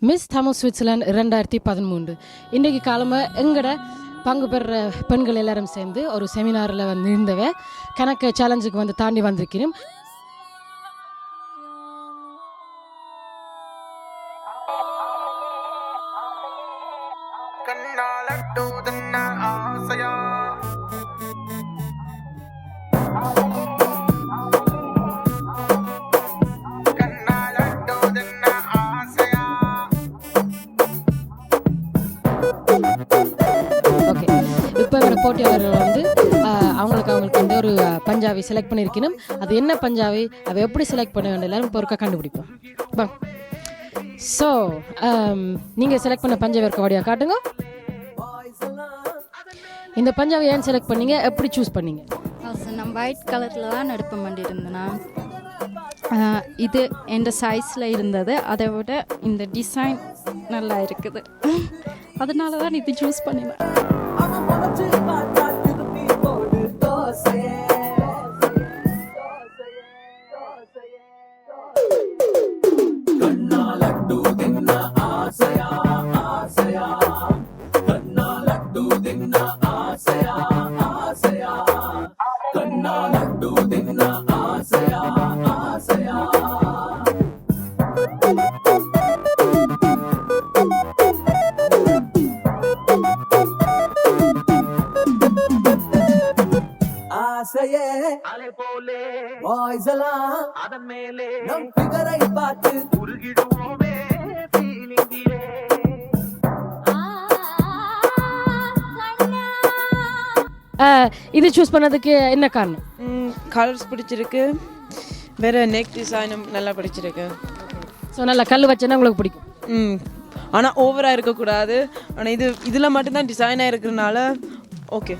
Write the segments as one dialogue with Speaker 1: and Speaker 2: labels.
Speaker 1: Miss Tamil Switzerland 2013 இன்றைக்கு காலமாக எங்கட பங்கு பெறுற பெண்கள் எல்லாரும் சேர்ந்து ஒரு செமினாரில் வந்து இருந்தவ கணக்கு சேலஞ்சுக்கு வந்து தாண்டி வந்திருக்கிறோம். ஓகே, இப்போ எங்களோட போட்டியாளர்கள் வந்து அவங்களுக்கு வந்து ஒரு பஞ்சாபி செலக்ட் பண்ணியிருக்கணும். அது என்ன பஞ்சாபி, அதை எப்படி செலக்ட் பண்ண வேண்டிய எல்லாரும் இப்போ ஒருக்கா கண்டுபிடிப்போம். பா ஸோ நீங்கள் செலக்ட் பண்ண பஞ்சாபி இருக்க வழியாக காட்டுங்க. இந்த பஞ்சாபி ஏன் செலக்ட் பண்ணீங்க, எப்படி சூஸ் பண்ணீங்க?
Speaker 2: நான் ஒயிட் கலரில் தான் நடுப்ப வேண்டியிருந்தேன்னா இது எந்த சைஸில் இருந்தது, அதை விட இந்த டிசைன் நல்லா இருக்குது, அதனால தான் இது சூஸ் பண்ணினேன்.
Speaker 1: இது சூஸ் பண்ணதுக்கு என்ன காரணம்?
Speaker 3: கலர்ஸ் பிடிச்சிருக்கு, வேறு நெக் டிசைனும் நல்லா பிடிச்சிருக்கு.
Speaker 1: ஸோ நல்லா கல் வச்சேன்னா உங்களுக்கு பிடிக்கும்.
Speaker 3: ஆனால் ஓவராக இருக்கக்கூடாது. ஆனால் இதில் மட்டும்தான் டிசைனாக இருக்கிறதுனால ஓகே.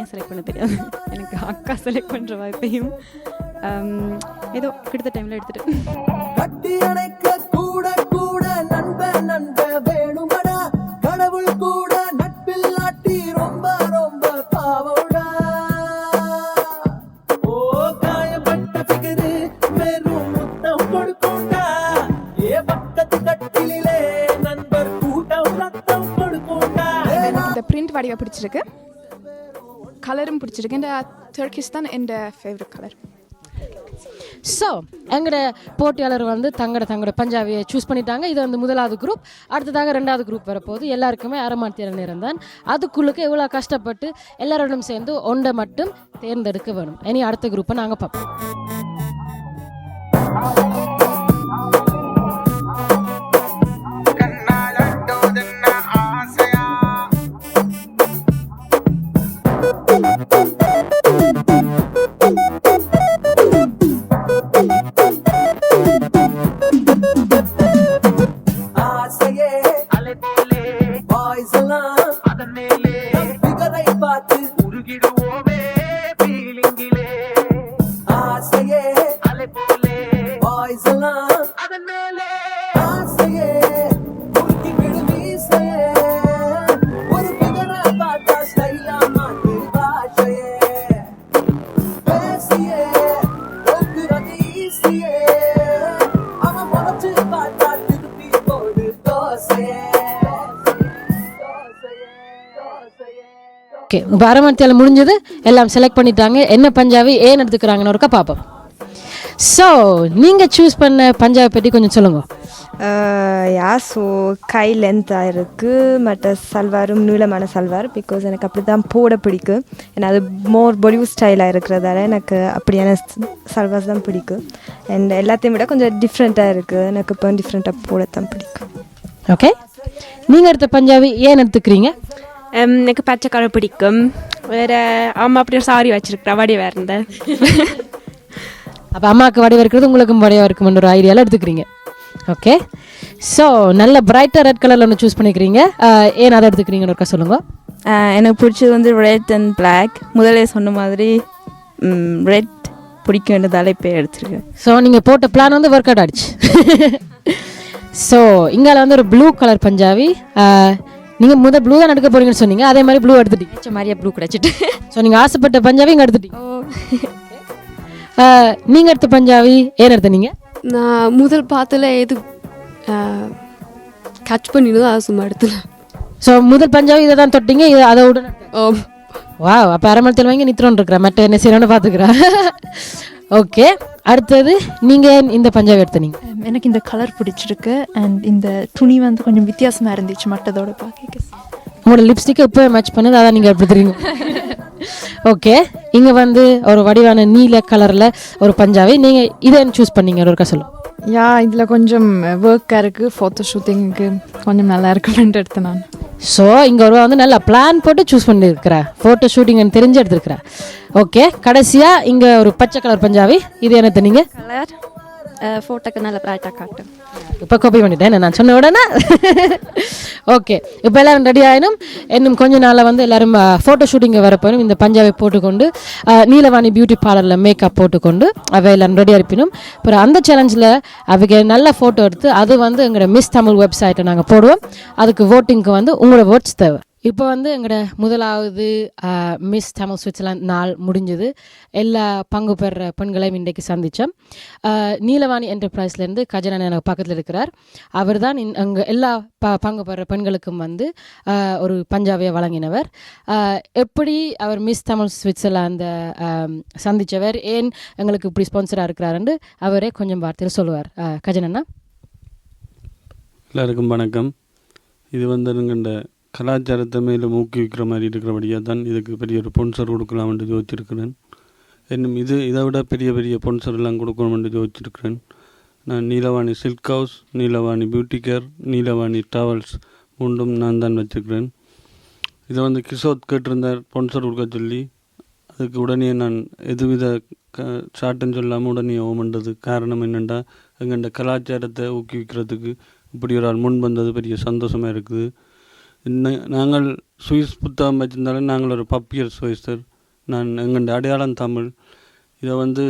Speaker 2: செலக்ட் பண்ண தெரியாது, எனக்கு அக்கா செலக்ட் பண்ணுற வாய்ப்பையும் ஏதோ கிட்ட டைமில் எடுத்துட்டு
Speaker 4: இந்த பிரிண்ட் வடிவா பிடிச்சிருக்கு, கலரும் பிடிச்சிருக்கு. இந்த டர்க்கிஷ் தான் என் ஃபேவரட் கலர்.
Speaker 1: ஸோ எங்களோட போட்டியாளர் வந்து தங்களோட பஞ்சாபியை சூஸ் பண்ணிட்டாங்க. இது வந்து முதலாவது குரூப். அடுத்ததாக ரெண்டாவது குரூப் வரப்போகுது. எல்லாருக்குமே அரைமாத்திர நேரம் தான். அதுக்குள்ளுக்கு எவ்வளோ கஷ்டப்பட்டு எல்லாரோடும் சேர்ந்து ஒன்றை மட்டும் தேர்ந்தெடுக்க வேணும். இனி அடுத்த குரூப்பை நாங்கள் பார்ப்போம். ஓகே, இப்போ அரைமணித்தால் முடிஞ்சது. எல்லாம் செலக்ட் பண்ணிட்டாங்க. என்ன பஞ்சாபி ஏன் எடுத்துக்கிறாங்கன்னு ஒருக்கா பார்ப்போம். ஸோ நீங்கள் சூஸ் பண்ண பஞ்சாபி பற்றி கொஞ்சம் சொல்லுங்கள்.
Speaker 5: ஸோ கை லென்த்தாக இருக்குது, மற்ற சல்வாரும் நீளமான சல்வார். பிகாஸ் எனக்கு அப்படி தான் போட பிடிக்கும். ஏன்னா அது மோர் பொலிவு ஸ்டைலாக இருக்கிறதால எனக்கு அப்படியான சல்வார்ஸ் தான் பிடிக்கும். அண்ட் எல்லாத்தையும் விட கொஞ்சம் டிஃப்ரெண்ட்டாக இருக்குது, எனக்கு இப்போ டிஃப்ரெண்ட்டாக போடத்தான் பிடிக்கும்.
Speaker 1: ஓகே, நீங்கள் எடுத்த பஞ்சாபி ஏன் எடுத்துக்கிறீங்க?
Speaker 6: எனக்கு பச்சை கலர் பிடிக்கும். வேறு அம்மா அப்படி ஒரு சாரி வச்சுருக்குறா, வடிவாக இருந்தேன்.
Speaker 1: அப்போ அம்மாவுக்கு வடிவாக இருக்கிறது உங்களுக்கும் வடிவாக இருக்குமென்ற ஒரு ஐடியாவில் எடுத்துக்கிறீங்க. ஓகே. ஸோ நல்ல பிரைட்டாக ரெட் கலரில் ஒன்று சூஸ் பண்ணிக்கிறீங்க. ஏன் அதை எடுத்துக்கிறீங்கன்னு ஒருக்கா சொல்லுங்கள்.
Speaker 7: எனக்கு பிடிச்சது வந்து ரெட் அண்ட் பிளாக். முதலே சொன்ன மாதிரி ரெட் பிடிக்கும்ன்றதால இப்போ எடுத்துருக்கேன்.
Speaker 1: ஸோ நீங்கள் போட்ட பிளான் வந்து ஒர்க் அவுட் ஆகிடுச்சு. ஸோ இங்கால வந்து ஒரு ப்ளூ கலர் பஞ்சாபி. நீங்கள் ப்ளூ தான் எடுக்க போகிறீங்கன்னு சொன்னீங்க, அதே மாதிரி ப்ளூ எடுத்துட்டீங்க.
Speaker 2: மாதிரியா ப்ளூ கிடச்சிட்டு.
Speaker 1: ஸோ நீங்கள் ஆசைப்பட்ட பஞ்சாபி இங்கே எடுத்துட்டீங்க. நீங்கள் எடுத்த பஞ்சாபி ஏன் எடுத்த நீங்கள்?
Speaker 8: நான் முதல் பாத்தில் எது கட் பண்ணிடுதோ அதை சும்மா எடுத்துனேன்.
Speaker 1: ஸோ முதல் பஞ்சாபி இதை தான் தொட்டிங்க, இது அதை விட. வா, அப்போ அரமணத்தில் வாங்கி நித்திரோன்னு இருக்கிற மற்ற என்ன செய்யணும்னு பார்த்துக்கிறேன். ஓகே, அடுத்தது நீங்கள் இந்த பஞ்சாபி எடுத்தீங்க.
Speaker 9: எனக்கு இந்த கலர் பிடிச்சிருக்கு அண்ட் இந்த துணி வந்து கொஞ்சம் வித்தியாசமாக இருந்துச்சு மற்றதோட பார்க்க.
Speaker 1: உங்களோட லிப்ஸ்டிக்கை இப்போ மேட்ச் பண்ணது அதான் நீங்கள் எடுத்துறீங்க. ஓகே, இங்கே வந்து ஒரு வடிவான நீல கலரில் ஒரு பஞ்சாபி. நீங்கள் இதை சூஸ் பண்ணீங்க ஒருக்கா சொல்லுங்கள்.
Speaker 9: இதில் கொஞ்சம் ஒர்க்காக இருக்குது, ஃபோட்டோ ஷூட்டிங்க்கு கொஞ்சம் நல்லா இருக்குமென்ட்டு எடுத்தேன் நான்.
Speaker 1: ஸோ இங்கே ஒரு வந்து நல்லா பிளான் போட்டு சூஸ் பண்ணியிருக்கிறேன், ஃபோட்டோ ஷூட்டிங்னு தெரிஞ்சு எடுத்துருக்கிறேன். ஓகே, கடைசியாக இங்கே ஒரு பச்சை கலர் பஞ்சாபி. இது என்ன தண்ணீங்க?
Speaker 2: கலர் ஃபோட்டோக்கு நல்ல பிரைட்டாக காட்டும்.
Speaker 1: இப்போ காப்பி பண்ணிட்டேன் நான் சொன்ன உடனே. ஓகே, இப்போ எல்லோரும் ரெடி ஆகிடும். இன்னும் கொஞ்ச நாளில் வந்து எல்லோரும் ஃபோட்டோ ஷூட்டிங்கை வரப்போனும். இந்த பஞ்சாபை போட்டுக்கொண்டு நீலவாணி பியூட்டி பார்லரில் மேக்கப் போட்டுக்கொண்டு அவை எல்லோரும் ரெடியாக இருப்பினும். அப்புறம் அந்த சேலஞ்சில் அவங்க நல்ல ஃபோட்டோ எடுத்து அது வந்து எங்களோட மிஸ் தமிழ் வெப்சைட்டை நாங்கள் போடுவோம். அதுக்கு ஓட்டிங்க்கு வந்து உங்களோட வேர்ட்ஸ் தேவை. இப்போ வந்து எங்களோட முதலாவது மிஸ் தமிழ் சுவிட்சர்லாந்து நாள் முடிஞ்சது. எல்லா பங்கு பெற பெண்களையும் இன்றைக்கு சந்தித்தோம். நீலவாணி என்டர்பிரைஸ்லேருந்து கஜனன் எனக்கு பக்கத்தில் இருக்கிறார். அவர் தான் அங்கே எல்லா பங்கு பெற பெண்களுக்கும் வந்து ஒரு பஞ்சாபியை வழங்கினவர். எப்படி அவர் மிஸ் தமிழ் சுவிட்சர்லாந்தை சந்தித்தவர், ஏன் எங்களுக்கு இப்படி ஸ்பான்சராக இருக்கிறாருன்னு அவரே கொஞ்சம் வார்த்தையில் சொல்லுவார். கஜனண்ணா.
Speaker 10: எல்லாருக்கும் வணக்கம். இது வந்து எங்கள்ட கலாச்சாரத்தை மேலே ஊக்குவிக்கிற மாதிரி இருக்கிறபடியாக தான் இதுக்கு பெரிய ஒரு ஸ்பான்சர் கொடுக்கலாம்னு யோசிச்சிருக்கிறேன். இன்னும் இதை விட பெரிய பெரிய ஸ்பான்சர்லாம் கொடுக்கணும்னு யோசிச்சிருக்கிறேன். நான் Neelavani silk house, Neelavani beauty care, Neelavani travels மூன்றும் நான் தான் வச்சுருக்கிறேன். இதை வந்து கிஷோத் கேட்டிருந்தார் ஸ்பான்சர் கொடுக்க சொல்லி. அதுக்கு உடனே நான் எதுவித ஷார்ட்டுன்னு சொல்லாமல் உடனே ஓமன்றது காரணம் என்னென்னா, எங்கள்ட கலாச்சாரத்தை ஊக்குவிக்கிறதுக்கு இப்படி ஒரு ஆள் முன் வந்தது பெரிய சந்தோஷமாக இருக்குது. நாங்கள் சுவிஸ் புத்தகம் வச்சுருந்தாலும் நாங்கள் ஒரு பப்பியர் சுவிஸர். எங்கள் அடையாளம் தமிழ். இதை வந்து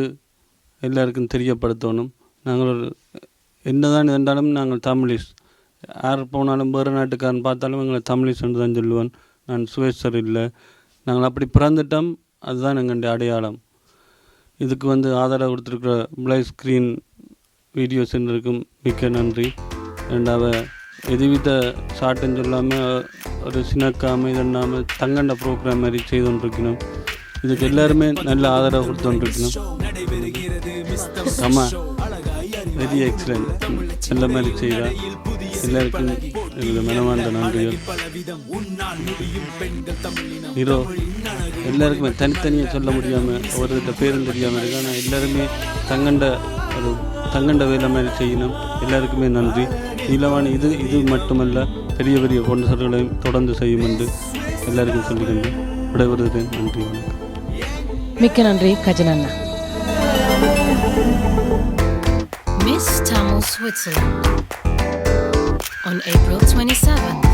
Speaker 10: எல்லாருக்கும் தெரியப்படுத்தணும். நாங்கள் ஒரு என்ன தான் இருந்தாலும் நாங்கள் தமிழிஸ். யார் போனாலும் வேறு நாட்டுக்காரன் பார்த்தாலும் எங்களை தமிழிஸ்ன்னு தான் சொல்லுவேன். நான் சுவிஸர் இல்லை. நாங்கள் அப்படி பிறந்துட்டோம். அதுதான் எங்களுடைய அடையாளம். இதுக்கு வந்து ஆதரவு கொடுத்துருக்குற பிளை ஸ்க்ரீன் வீடியோஸ் இருக்கும் மிக்க நன்றி. ரெண்டாவது எதுவித ஷார்ட்டுன்னு சொல்லாமல் ஒரு சினக்காமல் இதெல்லாமல் தங்கண்ட ப்ரோக்ராம் மாதிரி செய்து கொண்டிருக்கணும். இதுக்கு எல்லாருமே நல்ல ஆதரவு கொடுத்து கொண்டிருக்கணும். ஆமாம், வெரி எக்ஸலண்ட். நல்ல மாதிரி செய்தா எல்லாருக்கும் எங்களது மனமார்ந்த நன்றிகள். ஹீரோ எல்லாருக்குமே தனித்தனியாக சொல்ல முடியாமல் ஒரு பேரும் தெரியாமல் இருக்கு. ஆனால் எல்லாருமே தங்கண்ட வேலை மாதிரி செய்யணும். எல்லாருக்குமே நன்றி. நீலவாணி இது மட்டுமல்ல, பெரிய பெரிய ஸ்பான்சர்களையும் தொடர்ந்து செய்யும் என்று எல்லாருக்கும் சொல்லிக்கொண்டு விடைபெறுகிறேன். நன்றி, வணக்கம்.
Speaker 1: மிக்க நன்றி கஜனண்ணா.
Speaker 11: Miss Tamil Switzerland on April 27.